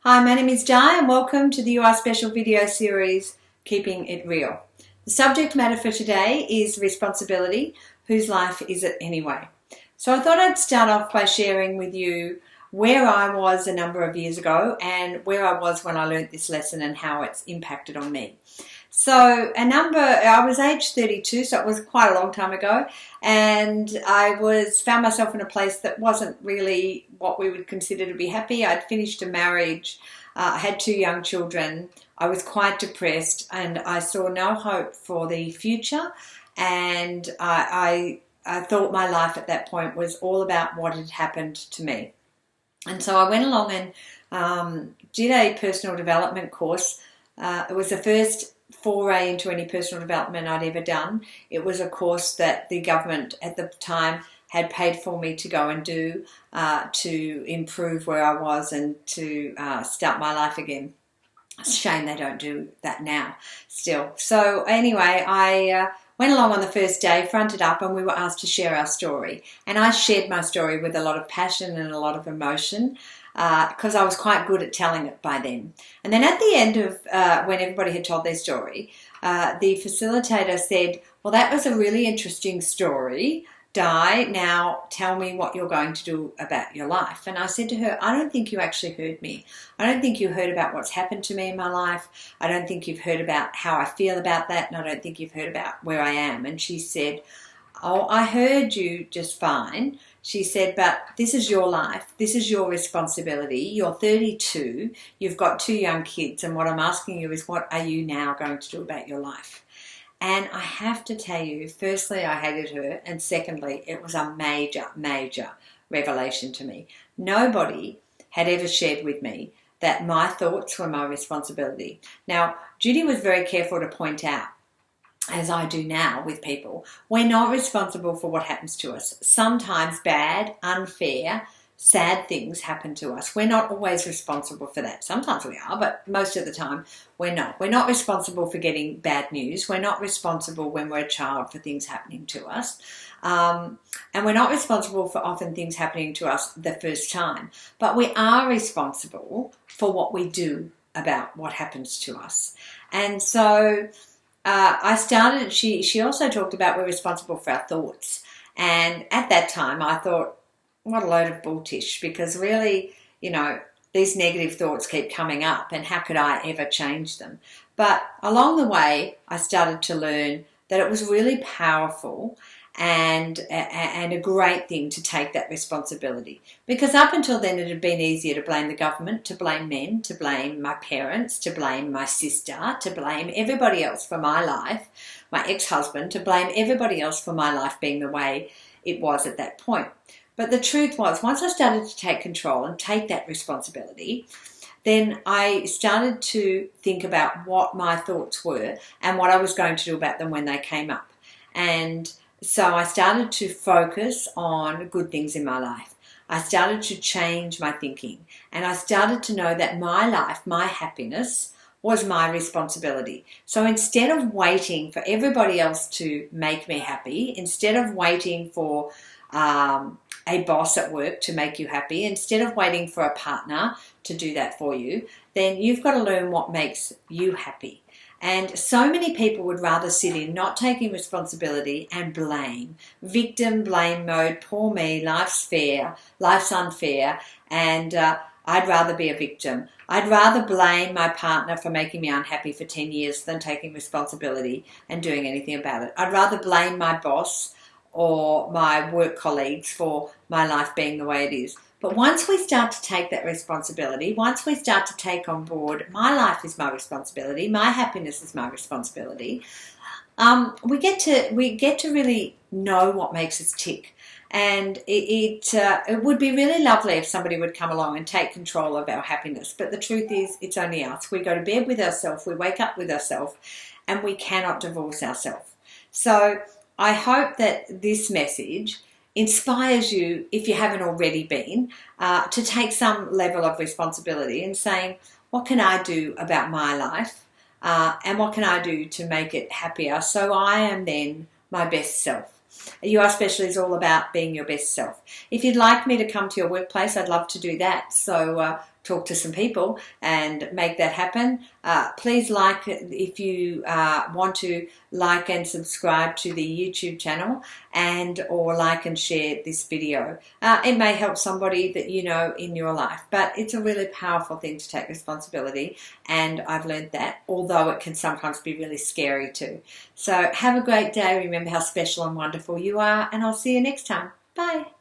Hi, my name is Di and welcome to the You Are Special video series, Keeping It Real. The subject matter for today is responsibility. Whose life is it anyway? So I thought I'd start off by sharing with you where I was a number of years ago and where I was when I learnt this lesson and how it's impacted on me. So I was age 32, so it was quite a long time ago, and I found myself in a place that wasn't really what we would consider to be happy. I'd finished a marriage, I had 2 young children, I was quite depressed, and I saw no hope for the future, and I thought my life at that point was all about what had happened to me. And so I went along and did a personal development course. It was the first foray into any personal development I'd ever done. It was a course that the government at the time had paid for me to go and do to improve where I was and to start my life again. It's a shame they don't do that now still. So anyway, I went along on the first day, fronted up, and we were asked to share our story. And I shared my story with a lot of passion and a lot of emotion, because I was quite good at telling it by then. And then at the end of when everybody had told their story, the facilitator said, "Well, that was a really interesting story, Di. Now tell me what you're going to do about your life." And I said to her, "I don't think you actually heard me. I don't think you heard about what's happened to me in my life. I don't think you've heard about how I feel about that, and I don't think you've heard about where I am." And she said, "Oh, I heard you just fine." She said, "But this is your life. This is your responsibility. You're 32. You've got 2 young kids. And what I'm asking you is, what are you now going to do about your life?" And I have to tell you, firstly, I hated her. And secondly, it was a major, major revelation to me. Nobody had ever shared with me that my thoughts were my responsibility. Now, Judy was very careful to point out, as I do now with people, we're not responsible for what happens to us. Sometimes bad, unfair, sad things happen to us. We're not always responsible for that. Sometimes we are, but most of the time we're not. We're not responsible for getting bad news. We're not responsible when we're a child for things happening to us. And we're not responsible for often things happening to us the first time. But we are responsible for what we do about what happens to us. And so she also talked about we're responsible for our thoughts. And at that time, I thought, what a load of bulltish, because really, these negative thoughts keep coming up, and how could I ever change them? But along the way, I started to learn that it was really powerful and a great thing to take that responsibility. Because up until then, it had been easier to blame the government, to blame men, to blame my parents, to blame my sister, to blame everybody else for my life, my ex-husband, to blame everybody else for my life being the way it was at that point. But the truth was, once I started to take control and take that responsibility, then I started to think about what my thoughts were and what I was going to do about them when they came up. And so I started to focus on good things in my life. I started to change my thinking, and I started to know that my life, my happiness, was my responsibility. So instead of waiting for everybody else to make me happy, instead of waiting for a boss at work to make you happy, instead of waiting for a partner to do that for you, then you've got to learn what makes you happy. And so many people would rather sit in not taking responsibility and blame. Victim blame mode, poor me, life's fair, life's unfair, and I'd rather be a victim. I'd rather blame my partner for making me unhappy for 10 years than taking responsibility and doing anything about it. I'd rather blame my boss or my work colleagues for my life being the way it is. But once we start to take that responsibility, once we start to take on board, my life is my responsibility, my happiness is my responsibility, we get to really know what makes us tick. And it would be really lovely if somebody would come along and take control of our happiness. But the truth is, it's only us. We go to bed with ourselves, we wake up with ourselves, and we cannot divorce ourselves. So I hope that this message inspires you, if you haven't already been, to take some level of responsibility and saying, what can I do about my life? And what can I do to make it happier so I am then my best self? You Are Special is all about being your best self. If you'd like me to come to your workplace, I'd love to do that. So talk to some people and make that happen. Please like, if you want to, like and subscribe to the YouTube channel, and or like and share this video. It may help somebody that you know in your life, but it's a really powerful thing to take responsibility, and I've learned that, although it can sometimes be really scary too. So have a great day. Remember how special and wonderful you are, and I'll see you next time. Bye.